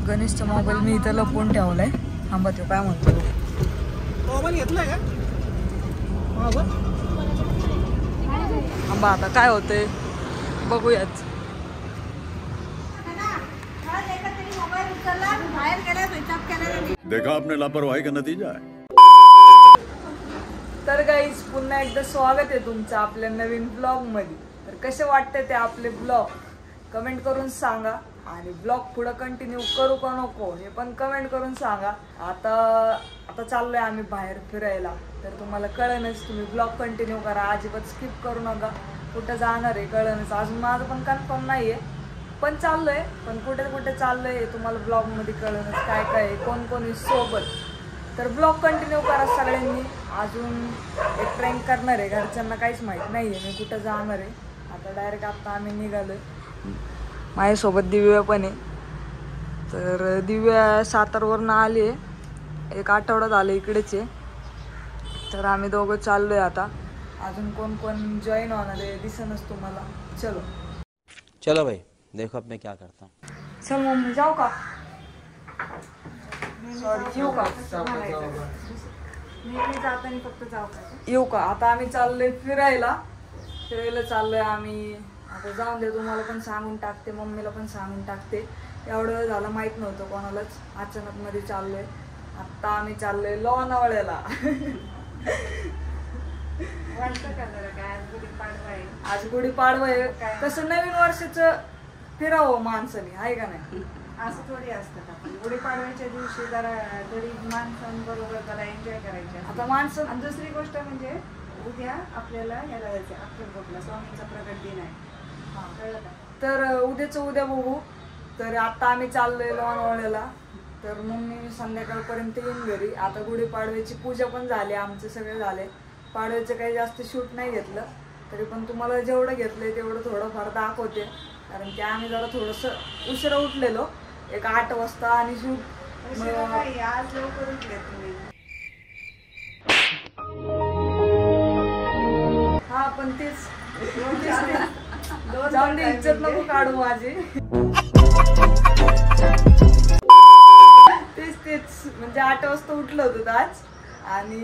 गणेशचा mobile मी इथं लपवून ठेवलाय. थांबा तो काय म्हणतो. मोबाईल घेतलाय का? थांबा आता काय होतंय बघूयाच. देखा आपने लापरवाही का नतीजा है. तर गाईज पुन्हा एकदा स्वागत आहे तुमचं आपल्या नवीन ब्लॉग मध्ये. तर कसे वाटते ते आपले ब्लॉग कमेंट करून सांगा. आणि ब्लॉग पुढे कंटिन्यू करू का नको हे पण कमेंट करून सांगा. आता चाललोय आम्ही बाहेर फिरायला. तर तुम्हाला कळेलच, तुम्ही ब्लॉग कंटिन्यू करा, अजिबात स्किप करू नका. कुठं जाणार आहे कळेलच. अजून माझं पण कन्फर्म नाहीये, पण चाललोय. पण कुठे कुठे चाललोय तुम्हाला ब्लॉग मध्ये कळेलच, काय काय कोण कोणी सोबत. तर ब्लॉग कंटिन्यू करा सगळ्यांनी. अजून एक ट्रेन करणार आहे, घरच्यांना काहीच माहीत नाही आहे मी कुठं जाणार आहे. आता डायरेक्ट आता आम्ही निघालोय. माझ्यासोबत दिव्या पण आहे. तर दिव्या सातारवरून आली आहे, एक आठवडा झाला इकडेच आहे. तर आम्ही दोघं चाललोय आता. अजून कोण कोण जॉईन होणार आहे दिसेनच तुम्हाला. चलो चलो भाई देखो अब मैं क्या करता हूँ. चल मम्मी जाऊ का? सॉरी येऊ का? येऊ का? आता आम्ही चाललोय फिरायला चाललोय आम्ही. आता जाऊन दे, तुम्हाला पण सांगून टाकते, मम्मीला पण सांगून टाकते. एवढं झालं माहित नव्हतं कोणालाच. अचानक मध्ये चाललोय. आता आम्ही चाललोय लोणावळ्याला. आज गुढीपाडवा आहे. कसं नवीन वर्षाचं फिरावं माणसाने, आहे का नाही? असं थोडी असतं का? गुढीपाडव्याच्या दिवशी जरा थोडी माणसांबरोबर जरा एन्जॉय करायचे. आता माणसं. आणि दुसरी गोष्ट म्हणजे उद्या आपल्याला याला जायचं अक्कलकोटला, स्वामींचा प्रकट दिन आहे. कळलं का? तर उद्याचं उद्या बघू. तर आता आम्ही चाललोय लोणावळ्याला. तर मग मी संध्याकाळपर्यंत येईन घरी. आता गुढीपाडव्याची पूजा पण झाली, आमचे सगळे झाले. पाडव्याचं काही जास्त शूट नाही घेतलं, तरी पण तुम्हाला जेवढं घेतलंय तेवढं थोडंफार दाखवते. कारण की आम्ही जरा थोडंसं उशिरा उठलेलो, एक 8 वाजता. आणि शूट आज लवकर उठले तुम्ही. हा पण तेच जाऊन दे, इज्जत नको काढू माझी. तेच म्हणजे 8 वाजता उठलं होतं आज. आणि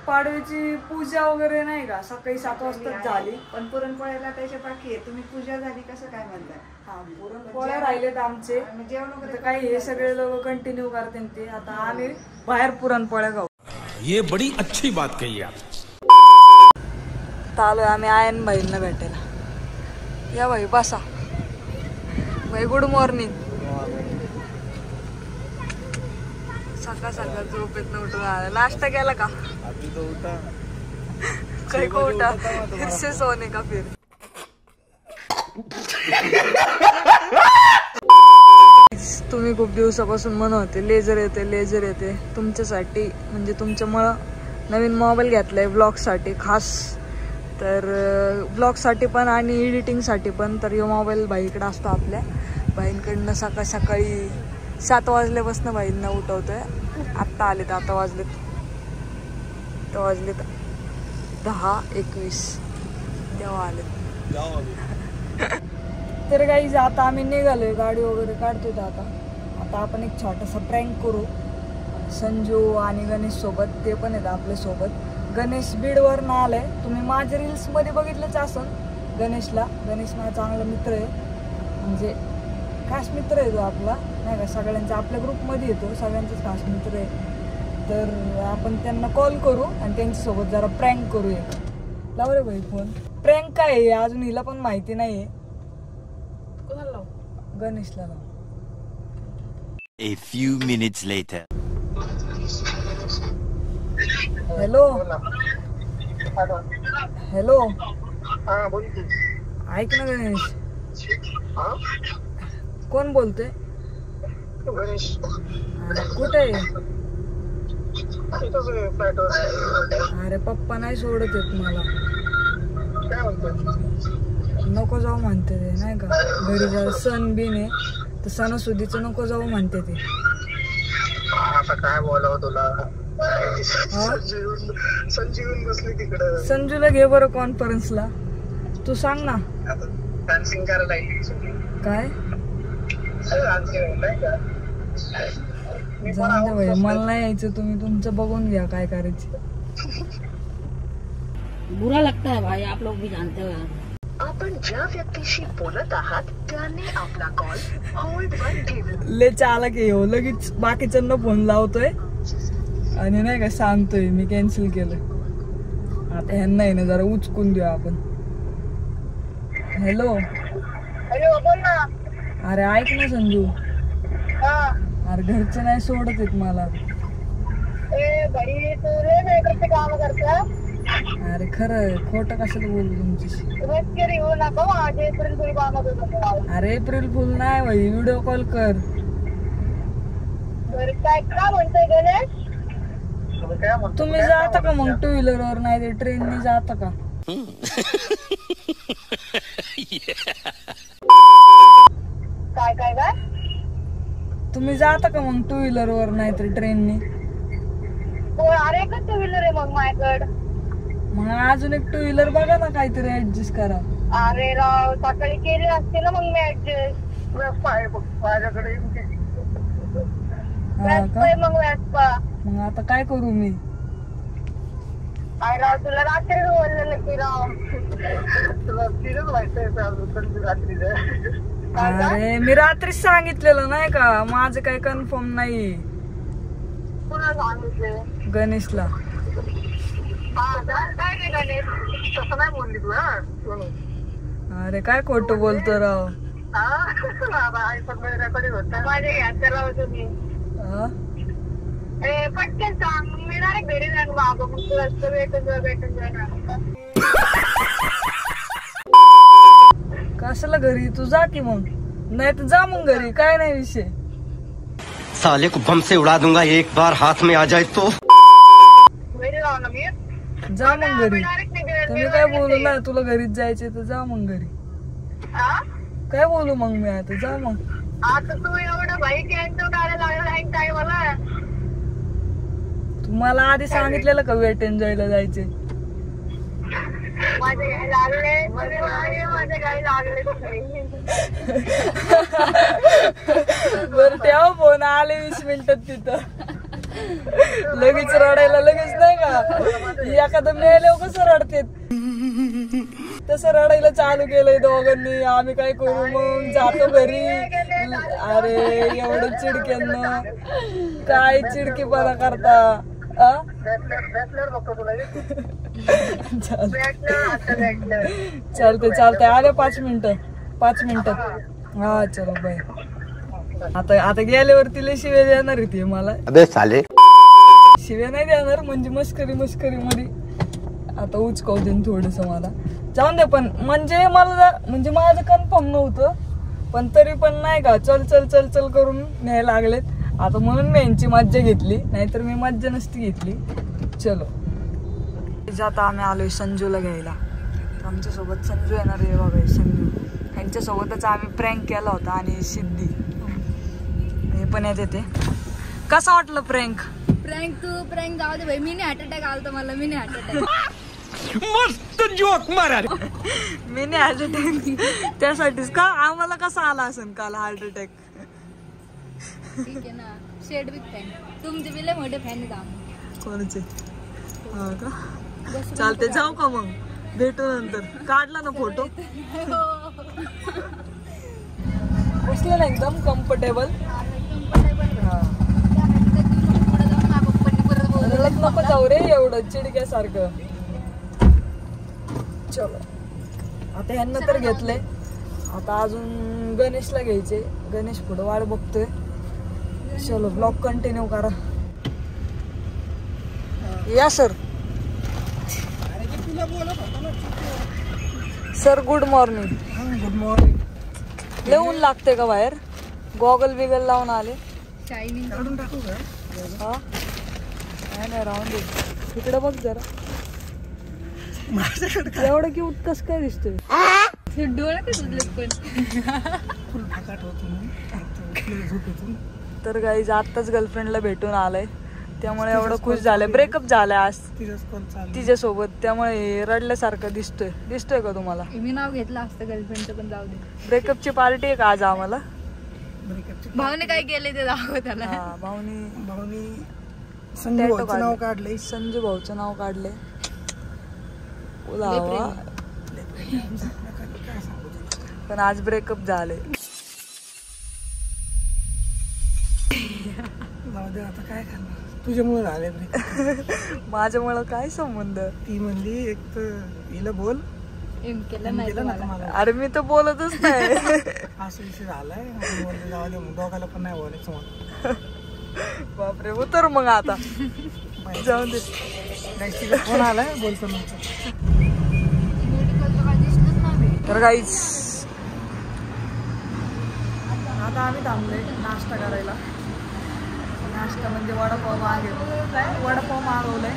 पाडव्याची पूजा वगैरे नाही का सकाळी 7 वाजताच झाली. पण पुरणपोळ्याला त्याच्या बाकी आहे. तुम्ही पूजा झाली कसं काय म्हणताय? हा पुरणपोळ्या राहिलेत आमचे. जेवण वगैरे काही हे सगळे लोक कंटिन्यू करते ते. आता आम्ही बाहेर पुरणपोळ्या खाऊ. ये बड़ी अच्छी बात कही आप. आलोय आम्ही आयन भाईंना भेटायला. या भाई बसा. भाई गुड मॉर्निंग. सकाळ सकाळ झोपेत उठून आला. नाश्ता केला का? अभी तो उठा. काही को उठा फिर से सोने का फिर. तुम्ही खूप दिवसापासून म्हणत होते लेझर येते तुमच्यासाठी, म्हणजे तुमच्यामुळं नवीन मोबाईल घेतलाय ब्लॉगसाठी खास. तर ब्लॉगसाठी पण आणि एडिटिंगसाठी पण. तर यो मोबाईल भाईकडे असतो आपल्या. भाईंकडनं सकाळी 7 वाजल्यापासून भाईंना उठवतोय. आत्ता आलेत, आता वाजलेत 10:21 तेव्हा आलेत. तर गाईज आता आम्ही निघालोय, गाडी वगैरे काढतोय. आता आपण एक छोटासा प्रँक करू संजू आणि गणेश सोबत. ते पण आहेत आपल्या सोबत. गणेश बीडवरून आलाय. तुम्ही माझ्या रील्स मध्ये बघितलंच असन गणेशला. गणेश माझा चांगला मित्र आहे, म्हणजे खास मित्र आहे तो आपला, नाही का? सगळ्यांचा आपल्या ग्रुपमध्ये येतो, सगळ्यांचाच खास मित्र आहे. तर आपण त्यांना कॉल करू आणि त्यांच्यासोबत जरा प्रँक करू. एक लाव रे भाई फोन. प्रँक काय आहे अजून हिला पण माहिती नाहीये. कोणाला लाव? गणेशला लाव. A few minutes later. Hello hello. हा बोल की. ऐक ना गणेश. कोण बोलतोय? गणेश. कुठे आहे? अरे पप्पा नाही सोडत येत मला. काय म्हणतो? नको जाऊ म्हणते ते, नाही का? घरी जरा सण बिन आहे, तर सणासुदीचं नको जाऊ म्हणते ते. आता काय बोलावं तुला? संजीवन बसली तिकडं. संजूला घे बरं कॉन्फरन्सला. तू सांग ना. डान्सिंग करायला लागली. काय जाऊन दे बाई, मला नाही यायचं. तुम्ही तुमचं बघून घ्या काय करायचं. बुरा लगता है भाई, आप लोग भी जानते हो यार. आपण ज्या व्यक्तीशी बोलत आहात त्याने आपला कॉल होल्डवर ठेवला. ले चालक आहे हो, लगेच बाकीच्यांना फोन लावतोय आणि नाही का सांगतोय मी कॅन्सल केलं. आता ह्यांना आहे ना जरा उचकून देऊ आपण. हॅलो बोल ना. अरे ऐक ना संजू, हा. अरे घरचे नाही सोडत आहेत मला. ए बाई तू रे मेकअपचे काम करता. अरे खरं खोटं कशाला बोलू तुमच्याशी. रोजची येऊ नका माझे एप्रिल फुल काम करतो. अरे एप्रिल फुल नाही भाई, व्हिडिओ कॉल कर. काय का म्हणतोय गणेश. तुम्ही जाता का मग टू व्हीलर वर, नाही ते ट्रेनने जाता का? काय काय काय तुम्ही जाता का मग टू व्हीलर वर, नाही तर ट्रेनने? अरे का टू व्हीलर आहे मग माझ्याकडे. मग अजून एक टू व्हीलर बघा ना, काहीतरी ऍडजस्ट करा. अरे राव सकाळी केली असते ना मग मी ऍडजस्ट. माझ्याकडे मग व्यासपा. मग आता काय करू मी? अरे राव तुला रात्री बोललेलं की राव तुला तिथंच व्हायचंय रात्री. अरे मी रात्रीच सांगितलेलं नाही का, माझं काही कन्फर्म नाही. तुला सांगितले गणेशला. काय नाही गणेश तसं नाही बोलली तू. अरे काय खोटं बोलतो राव. माझ्या घ्यायचं राव तुम्ही. पटकन सांग मी डायरेक्ट घरी जाण बाबा. मग तू असतं भेटून जाणार. कशाला घरी? तू जा की मग, नाही तर जा मग घरी, काय नाही विषय. साले को बम से उड़ा दूंगा एक बार हाथ में आ जाए तो. घरी जाऊ ना मी. जा मग घरी. तुम्ही काय बोलू ना, तुला घरीच जायचे तर जा मग घरी. काय बोलू मग मी आता, जा मग. आता तू एवढं भाई कॅन्सल करायला लागला काय मला. तुम्हाला आधी सांगितलेलं का वेट एन्जॉयला जायचे? माझे काय लागले माझे काय लागले. बर तेव्हा फोन आले 20 मिनिटात तिथं. लगेच रडायला लगेच नाही का, एखादं मेले कसं रडते तसं रडायला चालू केलंय दोघांनी. आम्ही काय करू मग, जातो घरी. अरे एवढं चिडक्यांना काय चिडकीपणा करता. चालते आले 5 मिनिटात. हा चलो बाय. आता गेल्यावरती लय शिव्या देणार आहे मला. अबे साले शिव्या नाही देणार, म्हणजे मस्करी मध्ये आता उचकावू देईन थोडस मला. जाऊन दे, पण म्हणजे मला म्हणजे माझं कन्फर्म नव्हतं, पण तरी पण नाही का चल चल चल चल करून न्यायला लागलेत. आता म्हणून मी यांची मज्जा घेतली, नाहीतर मी मज्जा नसती घेतली. चलो आता आम्ही आलोय संजूला घ्यायला. आमच्यासोबत संजू येणार आहे बघा. संजू यांच्यासोबतच आम्ही प्रँक केला होता आणि सिद्धी हे पण येते. कसा वाटलं प्रँक? तू प्रँक जाऊ दे भाई. मी हार्ट अटॅक आलता मला. मी हार्ट अटॅक मस्त जोक मारा. मी हार्ट अटॅक त्यासाठीच का आम्हाला कसा आला असेल काल हार्ट अटॅक. ठीक आहे ना. शेड बिग फॅन तुमचे बिले मोठे फॅन आहेत आम्ही. कोणाचे? हा का? चालते, जाऊ का मग? भेटू नंतर. काढला ना फोटो? बसले ना एकदम कम्फर्टेबल. नको जाऊ रे एवढं चिडक्यासारखं. चलो आता ह्यांना तर घेतलंय, आता अजून गणेशला घ्यायचे. गणेश पुढे वाट बघतोय. चलो ब्लॉग कंटिन्यू करा. या sir. Sir good morning. Good morning. लय ऊन लागते का बाहेर? गॉगल बिगल लावून आले. शायनिंग काढून टाकू का? हा नाही राहून दे. इकडे बघ जरा. एवढं क्यूट कस काय दिसतोय? डोळे का सुजलेत पण. तर गाईज आत्ताच गर्लफ्रेंडला भेटून आलंय, त्यामुळे एवढं खुश झालंय. ब्रेकअप झालंय आज तिच्यासोबत, त्यामुळे रडल्यासारखं दिसतोय का तुम्हाला? मी नाव घेतलं असतं गर्लफ्रेंडचं, पण जाऊ दे. ब्रेकअपची पार्टी आहे का आज आम्हाला? भाऊने काय केले ते दाखव त्याला. हा, भाऊनी संजू टॅटू भाऊचं नाव काढले. काढलंय. संजू भाऊचं नाव काढले. ओलावा. पण आज ब्रेकअप झाले. जाऊ दे आता काय करणार, तुझ्यामुळे झाले break. माझ्यामुळं काय संबंध. ती म्हणली एक तर हिला बोल, केलं नाही केलं नका मला. अरे मी तर बोलतच नाही. असं विषय झालाय. आपण बोलले जाऊ दे, दोघाला पण नाही बोलायचं मला. बापरे, उतर मग आता. जाऊ दे. Guys, तिला फोन आलाय, बोलतो नंतर. तर काहीच आता आम्ही थांबले नाश्ता करायला. नाश्ता म्हणजे वडापाव मागवलाय. वडापाव मागवलाय,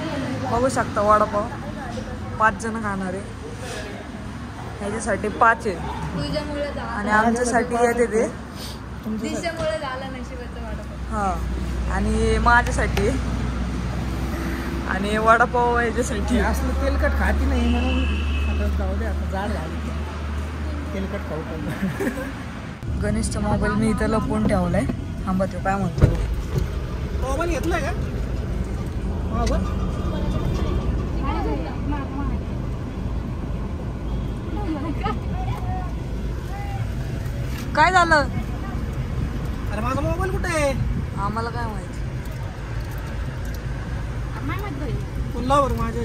बघू शकता. वडापाव 5 जण खाणार आहे. ह्याच्यासाठी 5 आहे तुझ्यामुळे आणि आमच्यासाठी येते ते. दिशामुळे झाला नशिबाचा वाटप. हा, आणि माझ्यासाठी आणि वडापाव ह्याच्यासाठी. असलं तेलकट खाती नाही म्हणून आता जाऊ दे, आता जाड झाली तेलकट खाऊ पण. गणेशचा मोबाईल मी इथं लपवून ठेवलाय. थांबा, तो काय म्हणतो. मोबाईल घेतलाय का मोबाईल? काय झालं? अरे माझा मोबाईल कुठे आहे? आम्हाला काय माहिती. पुल्लावर माझ्या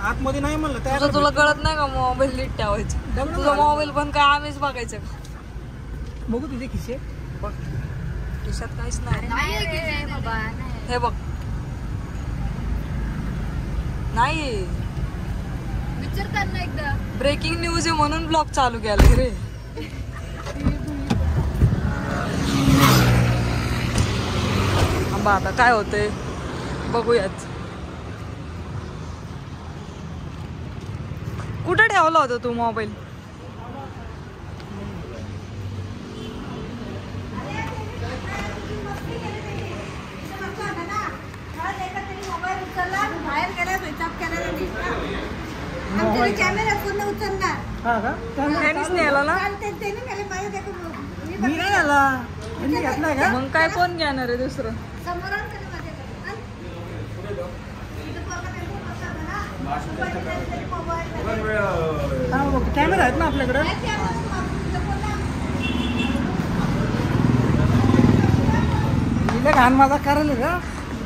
आतमध्ये नाही म्हणलं त्या. तुला कळत नाही का मोबाईल नीट ठेवायचं? तुझा मोबाईल पण काय आम्हीच बघायचं का? बघू तुझे खिसे. बघ, खिशात काहीच नाही. हे बघ, नाही. विचारताना एकदा ब्रेकिंग न्यूज आहे म्हणून ब्लॉग चालू केला रे. आता काय होतंय बघूयाच. कुठं ठेवला होता तू मोबाईल? हा का? त्यानेच नेला ना. मी नाही आला, यांनी घेतलाय का? मग काय कोण घेणार आहे दुसरं? कॅमेरा आहेत ना आपल्याकडे. हिला घाण माझा करायला का?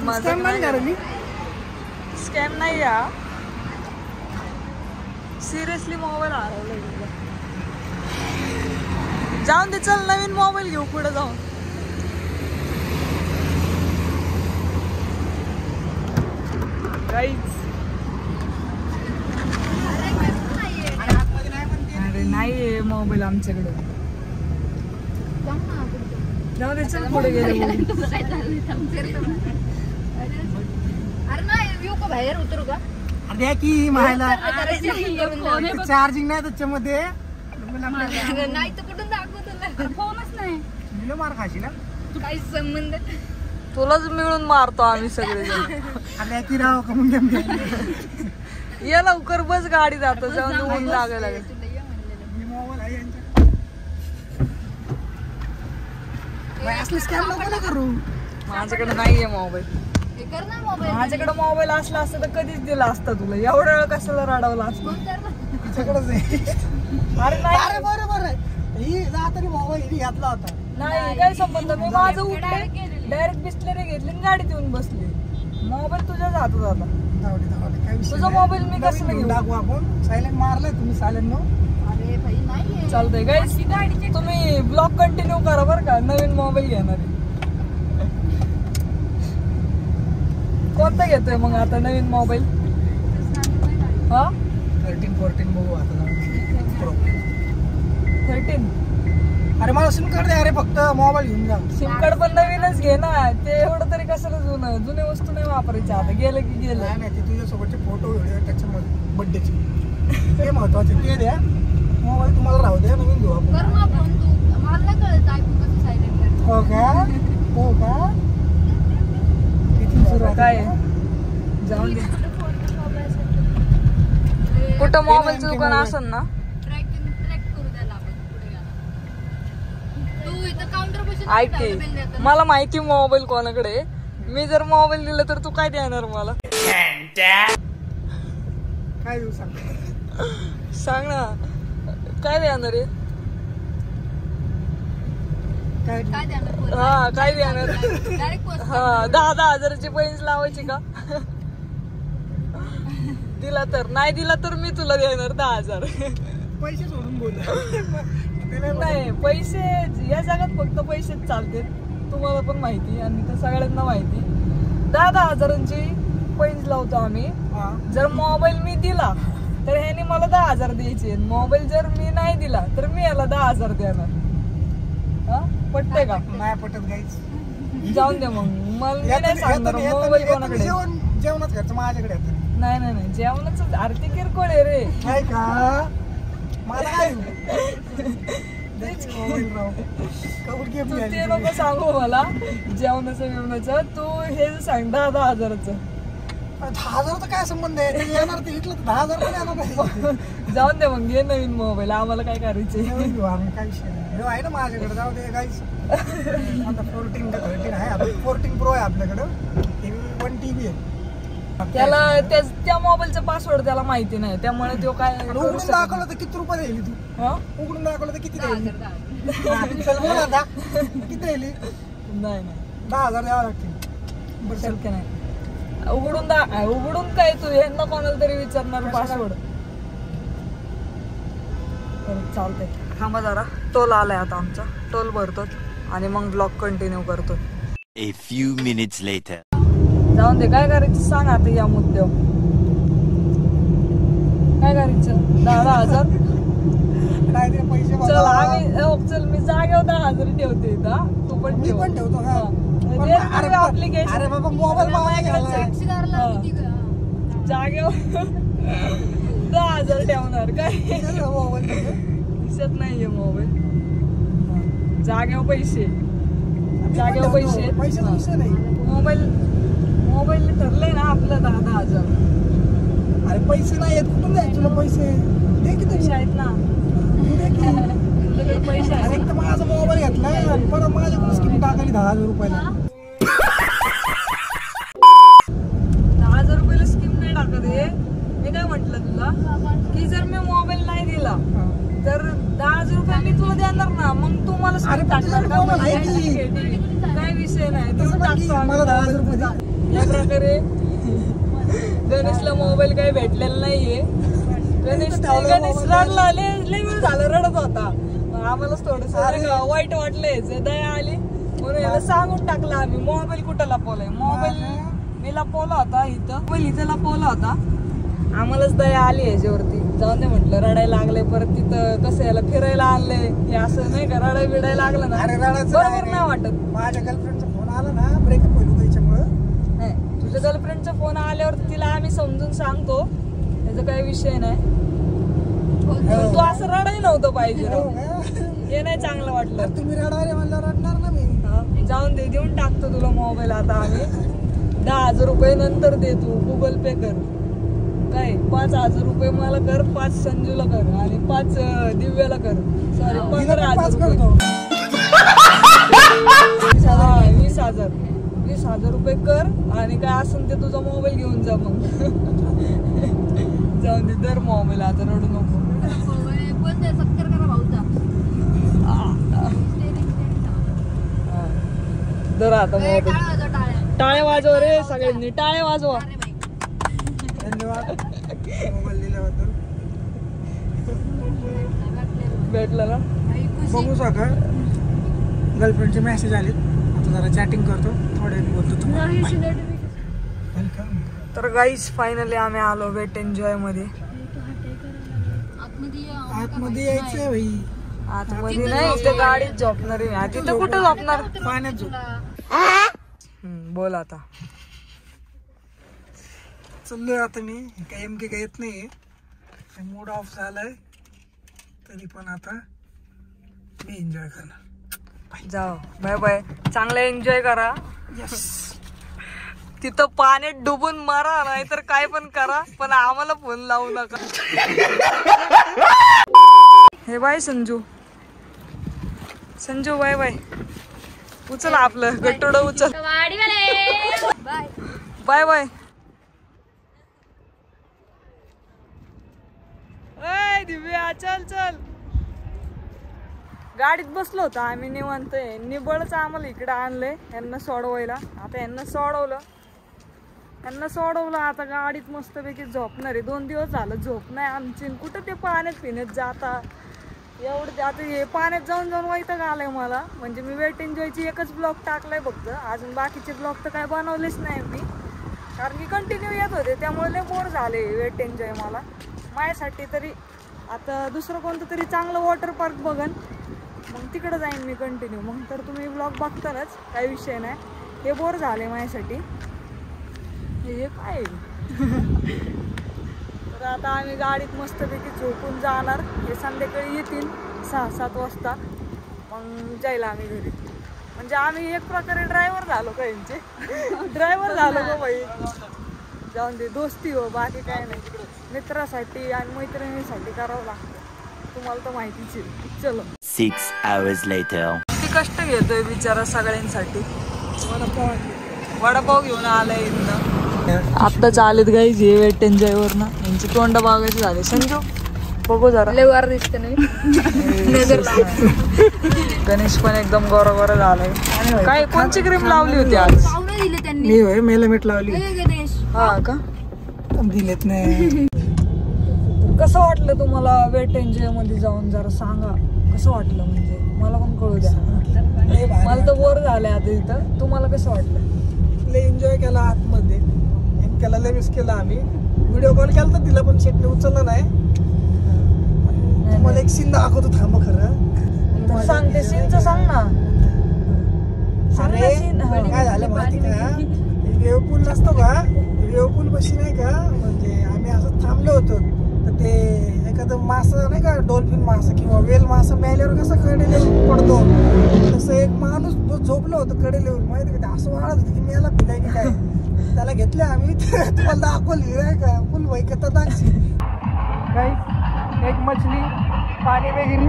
माझा नाही करायली. स्कॅम नाही या. सिरियसली मोबाईल हरवला. जाऊन दे, चल नवीन मोबाईल घेऊ पुढे जाऊन. काहीच अरे नाहीये मोबाईल आमच्याकडे. जाऊ दे, चल पुढे गेले. अरे नाही येऊ का बाहेर उतरू का? अरे की मायला चार्जिंग नाही त्याच्यामध्ये. नाही तर कुठून दाखवतो फोनच नाही. दिलं मार खाशील. काही संबंध. तुलाच मिळून मारतो आम्ही सगळे. अरे की राव कमून घे. ये लवकर, बस गाडी जातो. जाऊन ऊन लागायला लागेल. मोबाईल आहे यांच्या. असले स्कॅम नको ना करू. माझ्याकडे नाहीये मोबाईल. हे कर ना मोबाईल. माझ्याकडे मोबाईल असला असता तर कधीच दिला असता तुला. एवढा वेळ कशाला रडवला असता? तिच्याकडेच आहे. अरे नाही, अरे बरोबर आहे. ही जाताना मोबाईल हिने घातला होता. नाही काय संबंध. मी माझं उठले, डायरेक्ट बिस्लरी घेतली आणि गाडीत येऊन बसली. मोबाईल तुझ्याच हातात होता. जाऊ दे, जाऊ दे, काय विषय तुझा नाही. मोबाईल मी कसं नवीन घेऊ? दाखवू आपण. सायलेंट मारलाय तुम्ही, सायलेंट नो. अरे भाई नाही चालतंय गाईस, तुम्ही ब्लॉग कंटिन्यू करा बरं का. नवीन मोबाईल घेणार आहे. कोणता घेतोय मग आता नवीन मोबाईल? हा 13-14 बघू आता. 13. अरे मला सिम कार्ड द्या. अरे फक्त मोबाईल घेऊन जा. सिम कार्ड पण नवीनच घे ना. ते एवढं तरी कशाला जुनं? जुने वस्तू नाही वापरायच्या आता. गेलं की गेलं. नाही नाही, ते तुझ्यासोबतचे फोटो व्हिडिओ त्याच्यामध्ये बड्डेचे ते महत्वाचे. ते द्या. मोबाईल तुम्हाला राहू द्या, नवीन घेऊ आपण. कर ना फोन तू. मला नाही कळत आयफोन कसं सायलेंट कर. हो का? हो का? काय आहे? जाऊन दे. कुठं मोबाईलचं दुकान असेल ना ऐक की, मला माहिती मोबाईल कोणाकडे. मी जर मोबाईल दिला तर तू काय देणार मला? काय देऊ सांग? सांग ना काय देणार आहे? हा काय देणार? हा 10,000ची पैंज लावायची का? दिला तर, नाही दिला तर मी तुला देणार 10,000. पैसे सोडून बोल. नाही पैसे या जगात फक्त पैसेच चालते, तुम्हाला पण माहिती आणि तर सगळ्यांना माहिती. 10,000ची पैंज लावतो आम्ही. जर मोबाईल मी दिला तर ह्याने मला 10,000 द्यायचे. मोबाईल जर मी नाही दिला तर मी याला 10,000 देणार. हा पटते का? नाही पटत गाईच. जाऊन दे मग. मला नाही सांगणार मोबाईल कोणाकडे. जेवणच घरचं माझ्याकडे येतं. नाही नाही नाही जेवणाच आरती किरकोळ आहे रे. काय का मला काय तू ते नको सांगू मला जेवणाचं बिवणाचं. तू हे सांग 10,000चं. 10,000 तर काय संबंध आहे? ते येणार ते इथलं 10,000 पण येणार नाही. जाऊन दे मग घे नवीन मोबाईल. आम्हाला काय करायचंय? काय विषय नाही आहे ना माझ्याकडे. जाऊ दे गाईस. आता 14 का 13 आहे. आता 14 प्रो आहे आपल्याकडं. 1 TB आहे. त्याला त्या मोबाईलचा पासवर्ड त्याला माहिती नाही, त्यामुळे तो काय उघडून दाखवलं तर किती रुपये द्यायली तू? उघडून दाखवलं तर किती द्यायली? किती द्यायली? नाही 10,000 द्यावं लागतील. बरं शक्य नाही. उघडून काय तू यांना कोणाला तरी विचारणार पासवर्ड? चालतंय थांबा जरा. टोल आलाय आता आमचा. टोल भरतो आणि मग ब्लॉग कंटिन्यू करतो. A few minutes later. जाऊन दे काय करायचं सांग आता या मुद्द्यावर. काय करायचं? 10,000 पैसे चल आम्ही चल मी जागेवर 10,000 ठेवते. तू पण मी पण ठेवतो. अरे बाबा मोबाईल जागेवर 10,000 ठेवणार काय? दिसत नाहीये मोबाईल. जागेवर पैसे मोबाईल ठरलंय ना आपलं 10,000. अरे पैसे नाही आहेत. कुठून द्यायचे तुला पैसे? दे की पैसे आहेत ना तुझ्याकडे पैसे आहेत. एक तर माझा मोबाईल घेतला आणि परत माझ्याकडे स्कीम टाकली 10,000 रुपयाला. 10,000 रुपयाला स्कीम नाही टाकत आहे. मी काय म्हटलं तुला की जर मी मोबाईल नाही दिला तर 10,000 रुपये मी तुला देणार ना. मग तू मला स्कीम टाकणार का? काय विषय नाही. मला 10,000 रुपये दे. या प्रकारे गणेशला मोबाईल काही भेटलेला नाहीये. गणेश रडला. लय वेळ झालं रडत होता. आम्हालाच थोडस वाईट वाटलंय. दया आली म्हणून याला सांगून टाकलं आम्ही मोबाईल कुठं लपवलाय. मोबाईल मी लपवला होता इथं. मोबाईल इथं लपवला होता. आम्हालाच दया आली याच्यावरती. जाऊन दे म्हटलं रडायला लागले. परत तिथं कसं याला फिरायला आणलंय हे असं नाही का रडाय बिडायला लागलं ना बरोबर नाही वाटत. माझ्या गर्लफ्रेंडचा फोन आला ना ब्रेकअप होईल त्याच्यामुळं. नाही तुझ्या गर्लफ्रेंडचा फोन आल्यावर तिला आम्ही समजून सांगतो. त्याचा काही विषय नाही. तू असं रडाय नव्हतं पाहिजे. हे नाही चांगलं वाटलं. तुम्ही रडायला म्हणलं रडणार ना मी. जाऊन दे देऊन टाकतो तुला मोबाईल आता आम्ही. 10,000 रुपये नंतर दे. तू गुगल पे कर. काय 5,000 रुपये मला कर. 5 संजूला कर आणि 5 दिव्याला कर. सॉरी 15,000 रुपये. 20,000 रुपये कर आणि काय असेल ते तुझा मोबाईल घेऊन जा. मग जाऊन दे दर मोबाईल आता रडू नको. दर आता मोबाईल. टाळ्या वाजवा रे सगळ्यांनी. टाळ्या वाजवा. धन्यवाद मोबाईल दिल्याबद्दल. भेटलं ना. बघू सका गर्लफ्रेंडचे मेसेज आले. आता जरा चॅटिंग करतो. थोड्या बोलतो तुम्हाला. तर गाईस फायनली आम्ही आलो वेट एन्जॉय मध्ये. आतमध्ये यायचंय भाई. आतमध्ये नाही इथे गाडीत झोपणार आहे. तिथं कुठं झोपणार? पाण्यात झोप. बोल आता. चाललोय आता मी. काही एमके काही येत नाही. मूड ऑफ झालाय तरी पण आता मी एन्जॉय करणार. जाओ बाय बाय. चांगलं एन्जॉय करा. यस तिथं पाण्यात डुबून मारा नाही तर काय पण करा, पण आम्हाला फोन लावू नका. हे bye Sanju, Sanju bye bye. उचल आपलं गट्टोड उचल. Bye bye. दिव्या चल चल. गाडीत बसलो होतो आम्ही निवांत. निबळच आम्हाला इकडे आणलंय यांना सोडवायला. आता यांना सोडवलं आता गाडीत मस्तपैकी झोपणार आहे. 2 दिवस झालं झोप नाही आमची. कुठं ते पाण्यात पिण्यात जाता एवढं. आता हे पाण्यात जाऊन जाऊन वैताग आलाय मला. म्हणजे मी वेट एन्जॉयची एकच ब्लॉग टाकलाय फक्त. अजून बाकीचे ब्लॉग तर काय बनवलेच नाही मी, कारण की कंटिन्यू येत होते त्यामुळे लय बोर झाले वेट एन्जॉय मला. माझ्यासाठी तरी आता दुसरं कोणतं तरी चांगलं वॉटर पार्क बघन, मग तिकडं जाईन मी कंटिन्यू. मग तर तुम्ही ब्लॉग बघतानाच, काही विषय नाही. हे बोर झाले माझ्यासाठी. हे काय तर आता आम्ही गाडीत मस्तपैकी झोपून जाणार. हे संध्याकाळी येतील 6-7 वाजता. मग जायला आम्ही घरी. म्हणजे आम्ही एक प्रकारे ड्रायव्हर झालो का यांचे. ड्रायव्हर झालो का बाई. जाऊन दे, दोस्ती हो, बाकी काय नाही. मित्रासाठी आणि मैत्रिणीसाठी करावं लागतं, तुम्हाला तर माहितीच आहे. चलो. 6 hours later. किती कष्ट घेतोय बिचारा सगळ्यांसाठी. वडापाव घेऊन आलाय इथं. आत्ताच आलेत गाईज हे वेट एन्जॉय वर ना. यांची तोंड बागायची झाले. संजू बघू जरा. लेवार दिसते नाही. गणेश पण एकदम गोरा गोरा झालाय. काय कोणची क्रीम लावली होती आज? दिले त्यांनी. मी मेलामीट लावली. गणेश हा का? दिलेत नाही. कसं वाटलं तुम्हाला वेट एन्जॉय मध्ये जाऊन जरा सांगा. कसं वाटलं म्हणजे मला पण कळू द्या. मला तर बोर झालंय आता इथं. तुम्हाला कसं वाटलं? लय एन्जॉय केला आतमध्ये. त्याला लय मिस केला आम्ही. व्हिडिओ कॉल केला तर तिला पण शेटने उचललं नाही. मला एक सीन दाखवतो थांब खरं. सांगते सीनचं सांग ना. अरे काय झालं माहिती का, वेव पूल नसतो का, वेव पूल बशी नाही का, म्हणजे आम्ही असं थांबलो होतो तर ते एखादं मासं नाही का, डॉल्फिन मासं किंवा वेल मासं मेल्यावर कसं कडे लिहून पडतो, तसं एक माणूस झोपलं होतं कडे लिहून. माहिती का, ते असं वाढत होतं की मेला भिलाय की काय. त्याला घेतले आम्ही. तुम्हाला दाखवली नाही का फुल वही दाखशी काही. एक मछली पाणी वगैरे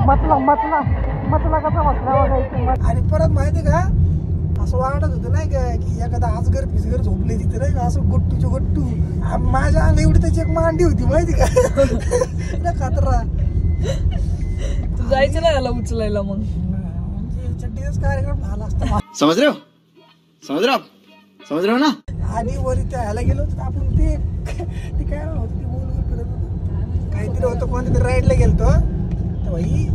मचला कसा बसला बघायचं. आणि परत माहिती का असं वाटत होतं नाही का की एखादा आजगर फिसगर झोपले तिथे नाही का, असं गुट्टूची गुट्टू. माझ्या अंग एवढी त्याची एक मांडी होती माहिती का. खतरा. तू जायचं ना याला उचलायला. मग म्हणजे चड्डीचाच कार्यक्रम झाला असता. समझ रहे हो ना. आणि वरी त्या ह्याला गेलो होतो आपण. ते काय होतं ते बोल फिरत होतं काहीतरी होतं. कोणत्या तरी राईडला गेलतो तर भाई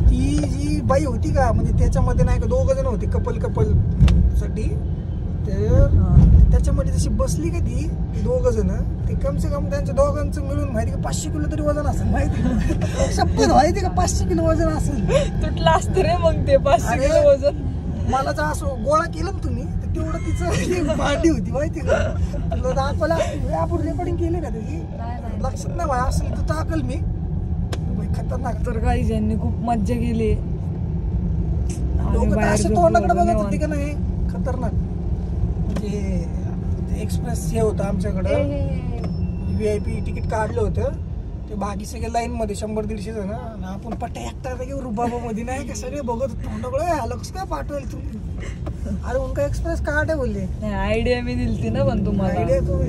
ती जी बाई होती का, म्हणजे त्याच्यामध्ये नाही का 2 जण होते कपल साठी. तर त्याच्यामध्ये जशी बसली का ती 2 जण, ते कम से कम त्यांच्या दोघांचं मिळून माहिती का 500 किलो तरी वजन असेल. माहिती शपथ माहिती का 500 किलो वजन असेल. तुटला असतं रे मग ते 500 किलो वजन. मला जर असं गोळा केलं ना तुम्ही तर तेवढं तिचं मांडी होती माहिती का. दाखवला आपण रेकॉर्डिंग केली ना त्याची, लक्षात नाही भाई असेल तर टाकल मी. खतरनाक. तर काही ज्यांनी खूप मज्जा केली. लोक असे तोंडाकडे बघत होते का नाही, खतरनाक. म्हणजे एक्सप्रेस हे होतं आमच्याकडं, VIP तिकीट काढलं होतं. ते बाकी सगळे लाईन मध्ये 100-150 जण. आपण पट्ट्या एकटा रुबाबामध्ये नाही का सगळे बघत तोंडाकडे आलं कसं काय पाठवेल तुम्ही. अरे उनका एक्सप्रेस कार्ड आहे बोलले. आयडिया मी दिलती ना पण तुम्हाला. आयडिया तो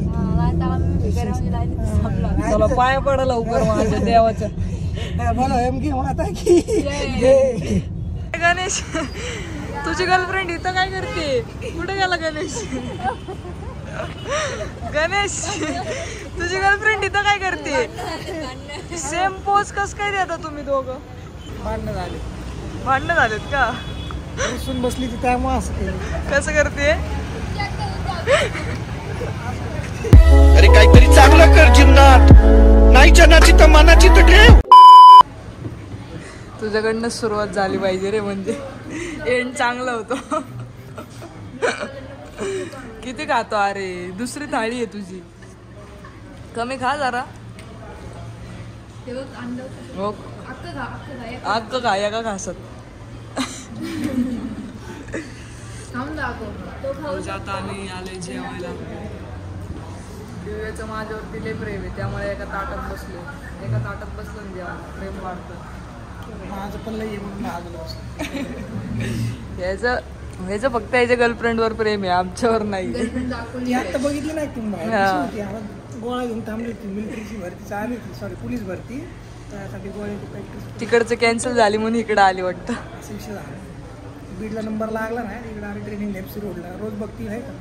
चला पाया पडा लवकर माझ्या देवाच्या. बोला MK माता की. गणेश तुझी गर्लफ्रेंड इथं काय करते? कुठे गेला गणेश? गणेश तुझी गर्लफ्रेंड इथं काय करते? सेम पोज कस काय देता तुम्ही दोघं? भांडणं झालेत का? बसून बसली ती त्यामुळे असं केलं. कसं करते? अरे काहीतरी चांगलं कर जीवनात. नाही जनाची तर मनाची तर ठेव. तुझ्याकडनं सुरुवात झाली पाहिजे रे, म्हणजे एंड चांगलं होतं. किती खातो? अरे दुसरी थाळी आहे तुझी, कमी खा जरा. हो अक्क खा एका घासात. खाऊन दाखव तो खाऊ आता आम्ही आले जेवायला. दिव्याचं माझ्यावरती लय प्रेम आहे, त्यामुळे एका ताटात बसलो ना जेवायला, प्रेम वाढतं. माझं पण लय म्हणून ह्याचं फक्त याच्या गर्लफ्रेंडवर प्रेम आहे, आमच्यावर नाही. ती आता बघितली नाही तुम्ही बाहेर गोळा घेऊन थांबली होती. मिलिटरीची भरती चालू होती, सॉरी पोलीस भरती, त्यासाठी गोळ्याची प्रॅक्टिस तिकडचं कॅन्सल झाली म्हणून इकडे आली वाटतं. असा विषय झाला. बीडला नंबर लागला नाही, इकडे आली ट्रेनिंग एफसी रोडला. रोज बघती आहे का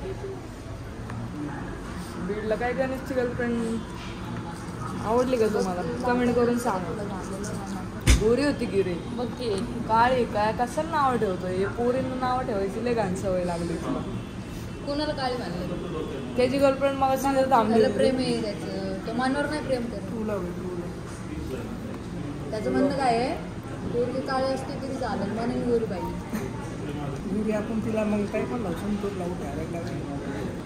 बीडला काय गणेशची गर्लफ्रेंड आवडली का तुम्हाला? कमेंट करून सांगा. गोरी होती गिरी बघ की, काळी काय कसं नाव ठेवतो हे? पोरींना नाव ठेवायची लय घाण सवय लागली तुला. कोणाला काळी मानलं? त्याची गर्लफ्रेंड मग थांबली. प्रेम आहे त्याचं, तो मनावर नाही प्रेम करत. त्याचं म्हणणं काय आहे, पोरगी काळी असते तरी चालेल, म्हणून गोरी पाहिजे. गोरी आपण तिला मग काय पण लावू समजून लावू ठेवायला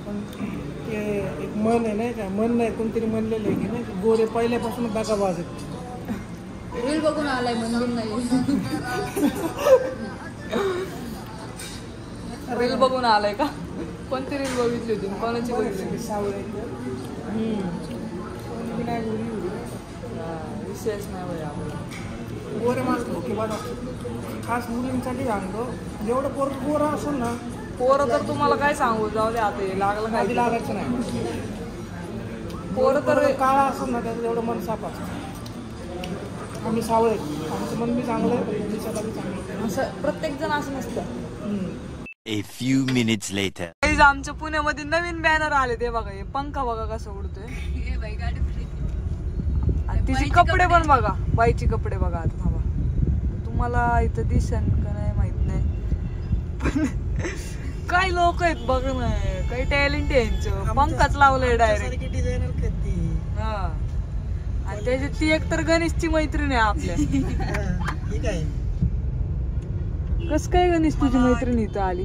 पण ते एक मन आहे नाही का, मन नाही कोणतरी म्हणलेलं आहे की नाही की गोरे पहिल्यापासून दगाबाज आहेत. रील बघून आलाय म्हणून नाही. रील बघून आलाय का? कोणती रील बघितली होती? कोणाची बघितली? सावळे नाही गोरी विशेष नाही भाई आपला. गोरे माणसं धोकेबाज असतात. खास मुलींसाठी सांगतो, जेवढं गोरा असेल ना, पोरं तर तुम्हाला काय सांगू, जाऊ दे आता हे लागलं काय आधी लागायचं नाही. पोरं तर काळा असेल ना, त्याचं एवढं मन साफ असतं. आम्ही सावळे, आमचं मन बी चांगलं आहे, दिसायला बी चांगलं. असं प्रत्येक जण असं नसतं. A few minutes later. आमच्या पुण्यामध्ये नवीन बॅनर आले ते बघा, हे पंखा बघा कसं उडतोय, आणि तिचे कपडे पण बघा, बाईचे कपडे बघा. आता थांबा, तुम्हाला इथं दिसन का नाही माहित नाही, पण काय लोक आहेत बघ ना, काही टॅलेंट आहे यांचं. पंखाच लावलंय डायरेक्ट. डिझायनर करते. हा, आणि त्याची ती एक तर गणेशची मैत्रीण आहे आपल्या. ठीक आहे. कस काय गणेश तुझी मैत्रीण इथं आली?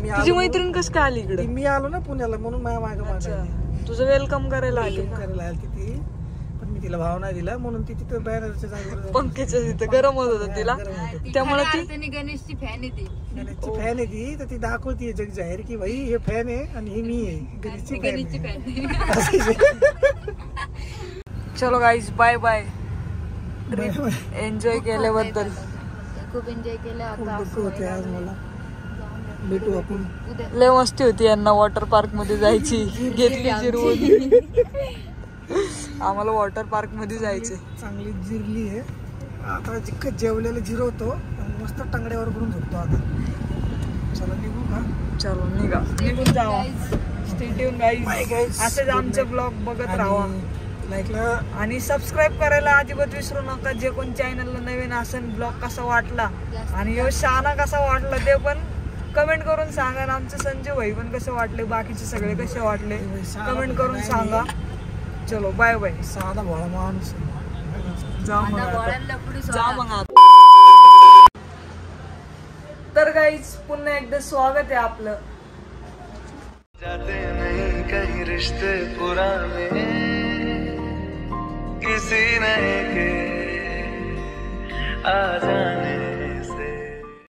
तुझी मैत्रीण कस काय आली इकडे? मी आलो ना पुण्याला म्हणून माझ्या मागे तुझं वेलकम करायला आली का? करायला आली ती, पण मी तिला भाव नाही दिला म्हणून ती तिथं बॅनरच्या जागेवर पंख्याच्या तिथं गरम होत होतं तिला, त्यामुळे ती गणेशची फॅन आहे ती. गणेशची फॅन आहे ती, तर ती दाखवते जग जाहीर की भाई हे फॅन आहे आणि हे मी आहे, गणेशची फॅन. चलो गाईज, बाय बाय. एन्जॉय केल्याबद्दल खूप एन्जॉय केलं. आता दुःख होते आज मला. भेटू आपण. लय मस्ती होती यांना वॉटर पार्क मध्ये जायची, घेतली जिरवून. आम्हाला वॉटर पार्क मध्ये जायचे. चांगली जिरली आहे आता, जितकं जेवलेलं जिरवतो मस्त टांगड्यावर करून झोपतो आता. चला निघू का? चलो निघा, निघून जावा. स्टे ट्यून गाईज, असेच आमचे ब्लॉग बघत राहा. लाईकला आणि सबस्क्राईब करायला अजिबात विसरू नका. जे कोण चॅनलला नवीन असेल, ब्लॉग कसा वाटला आणि यो शहाणा कसा वाटला ते पण कमेंट करून सांगा. आणि आमचे संजय भाई पण कसे वाटले, बाकीचे सगळे कसे वाटले कमेंट करून सांगा. चलो बाय बाय. साधा भोळा माणूस. जा मग आता. तर गाईज पुन्हा एकदा स्वागत आहे आपलं. जाते नहीं कहीं रिश्ते पुराने, किसी नए के आ जाने